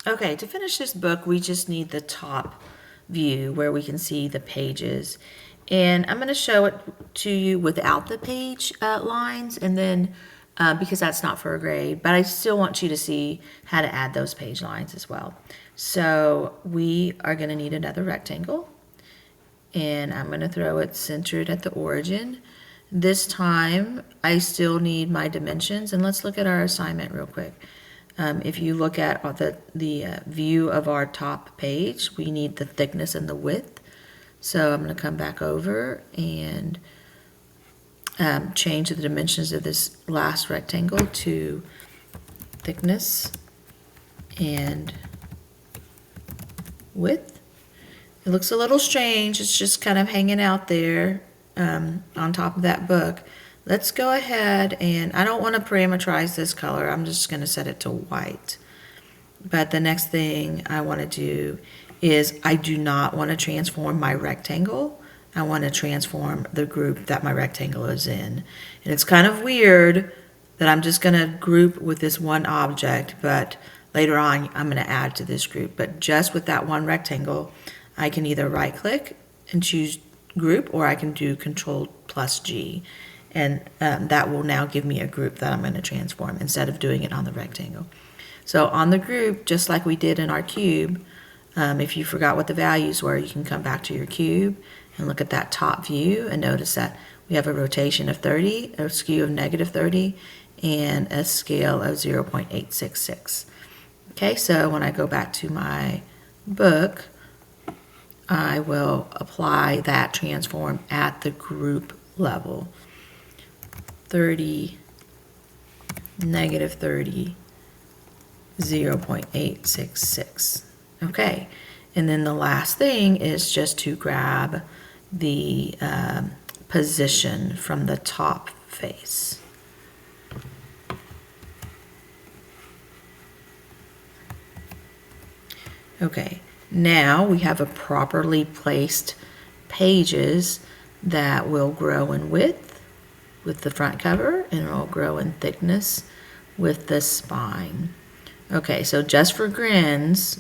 Okay, to finish this book, we just need the top view where we can see the pages. And I'm going to show it to you without the page lines, and then because that's not for a grade, but I still want you to see how to add those page lines as well. So we are going to need another rectangle, and I'm going to throw it centered at the origin. This time I still need my dimensions, and let's look at our assignment real quick. If you look at the view of our top page, we need the thickness and the width. So I'm going to come back over and change the dimensions of this last rectangle to thickness and width. It looks a little strange. It's just kind of hanging out there on top of that book. Let's go ahead, and I don't want to parameterize this color. I'm just going to set it to white. But the next thing I want to do is I do not want to transform my rectangle. I want to transform the group that my rectangle is in. And it's kind of weird that I'm just going to group with this one object, but later on I'm going to add to this group. But just with that one rectangle, I can either right click and choose group, or I can do Control+G. And that will now give me a group that I'm going to transform instead of doing it on the rectangle. So on the group, just like we did in our cube, if you forgot what the values were, you can come back to your cube and look at that top view and notice that we have a rotation of 30, a skew of -30, and a scale of 0.866. Okay, so when I go back to my book, I will apply that transform at the group level. 30, -30, 0.866. Okay, and then the last thing is just to grab the position from the top face. Okay, now we have a properly placed pages that will grow in width with the front cover, and it will grow in thickness with the spine. Okay, so just for grins,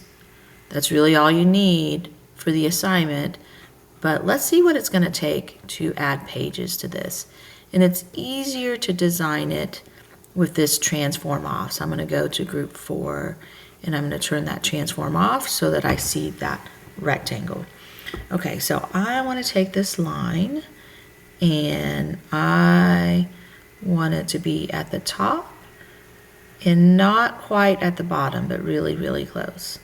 that's really all you need for the assignment, but let's see what it's going to take to add pages to this. And it's easier to design it with this transform off. So I'm going to go to group 4, and I'm going to turn that transform off so that I see that rectangle. Okay, so I want to take this line, and I want it to be at the top and not quite at the bottom, but really, really close.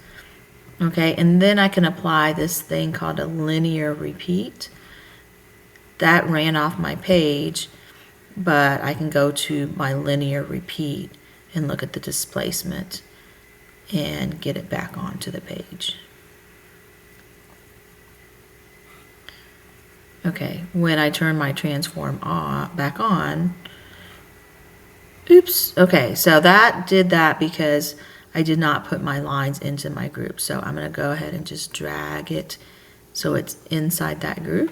Okay, and then I can apply this thing called a linear repeat. That ran off my page, but I can go to my linear repeat and look at the displacement and get it back onto the page. Okay, when I turn my transform back on, oops, okay, so that did that because I did not put my lines into my group. So I'm going to go ahead and just drag it so it's inside that group.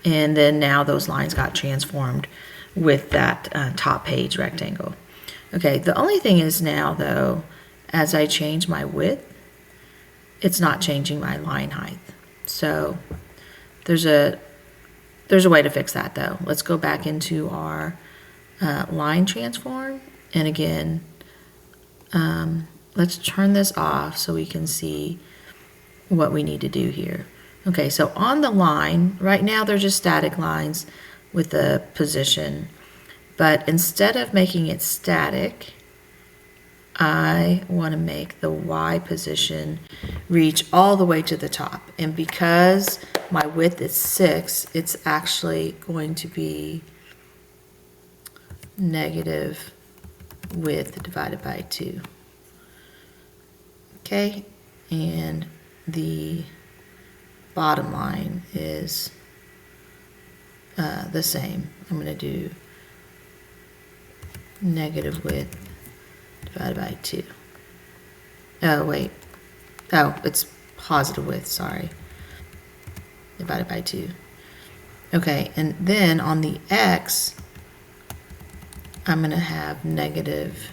And then now those lines got transformed with that top page rectangle. Okay, the only thing is now though, as I change my width, it's not changing my line height. So there's a way to fix that though. Let's go back into our line transform, and again, let's turn this off so we can see what we need to do here. Okay, so on the line, right now they're just static lines with the position, but instead of making it static, I want to make the Y position reach all the way to the top. And because my width is 6, it's actually going to be negative width divided by 2. Okay, and the bottom line is the same. I'm going to do negative width divided by 2. Oh, wait. Oh, it's positive width, sorry. Divided by 2. Okay, and then on the X, I'm going to have negative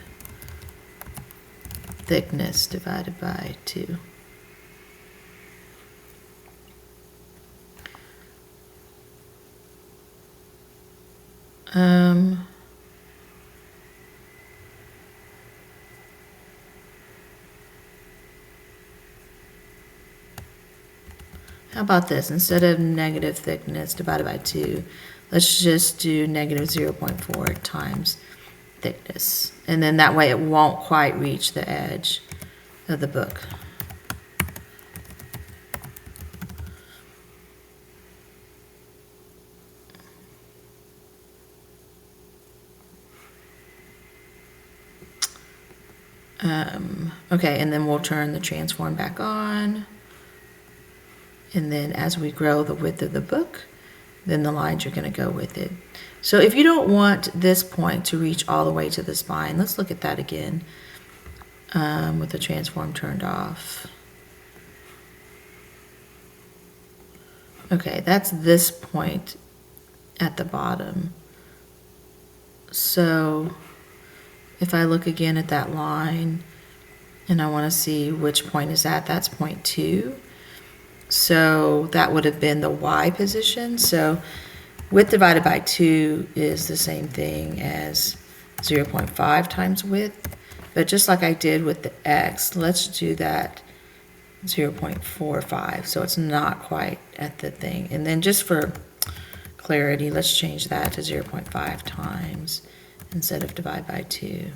thickness divided by 2. How about this? Instead of negative thickness divided by 2, let's just do negative 0.4 times thickness. And then that way it won't quite reach the edge of the book. Okay, and then we'll turn the transform back on. And then as we grow the width of the book, then the lines are going to go with it. So if you don't want this point to reach all the way to the spine, let's look at that again with the transform turned off. Okay, that's this point at the bottom. So if I look again at that line and I want to see which point is that, that's point 2. So that would have been the Y position. So width divided by 2 is the same thing as 0.5 times width. But just like I did with the X, let's do that 0.45. So it's not quite at the thing. And then just for clarity, let's change that to 0.5 times instead of divide by 2.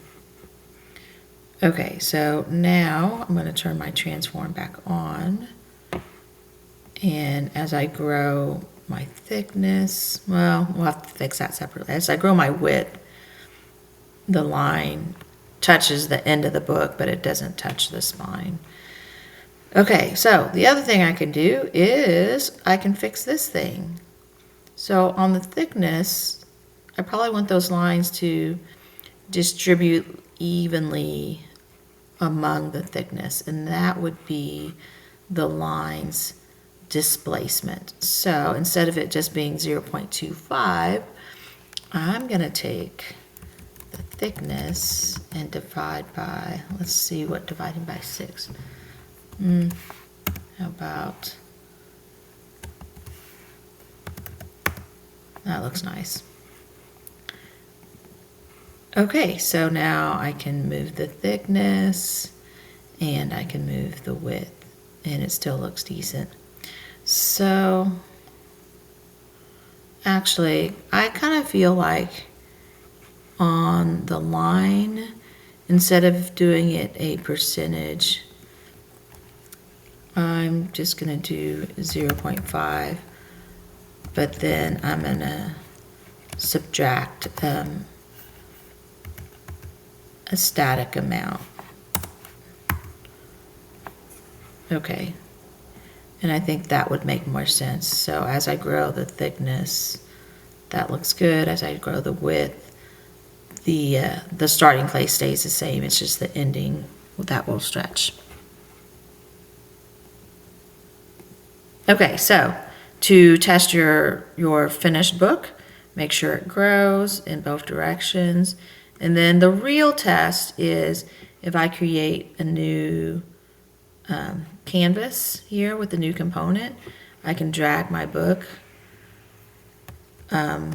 Okay, so now I'm going to turn my transform back on. And as I grow my thickness, well, we'll have to fix that separately. As I grow my width, the line touches the end of the book, but it doesn't touch the spine. Okay, so the other thing I can do is I can fix this thing. So on the thickness, I probably want those lines to distribute evenly among the thickness, and that would be the line's displacement. So instead of it just being 0.25, I'm going to take the thickness and divide by, let's see what dividing by 6. How about, that looks nice. Okay, so now I can move the thickness and I can move the width, and it still looks decent. So actually, I kind of feel like on the line, instead of doing it a percentage, I'm just going to do 0.5, but then I'm going to subtract a static amount. Okay, and I think that would make more sense. So as I grow the thickness, that looks good. As I grow the width, the starting place stays the same. It's just the ending that will stretch. Okay, so to test your finished book, make sure it grows in both directions. And then the real test is if I create a new canvas here with a new component, I can drag my book I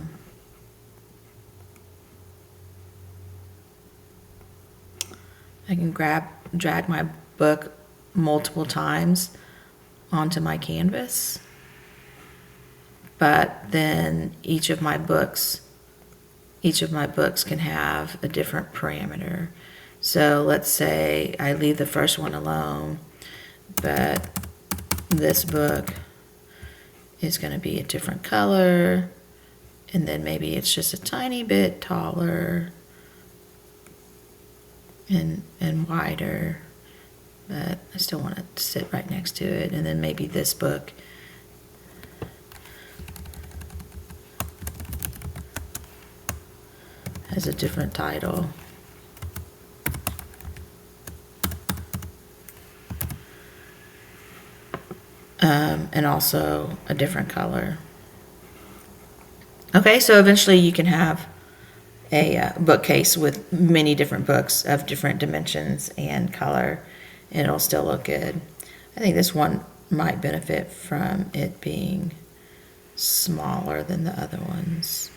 can drag my book multiple times onto my canvas, but then each of my books can have a different parameter. So let's say I leave the first one alone, but this book is going to be a different color, and then maybe it's just a tiny bit taller and wider, but I still want it to sit right next to it. And then maybe this book has a different title. And also a different color. Okay, so eventually you can have a bookcase with many different books of different dimensions and color, and it'll still look good. I think this one might benefit from it being smaller than the other ones.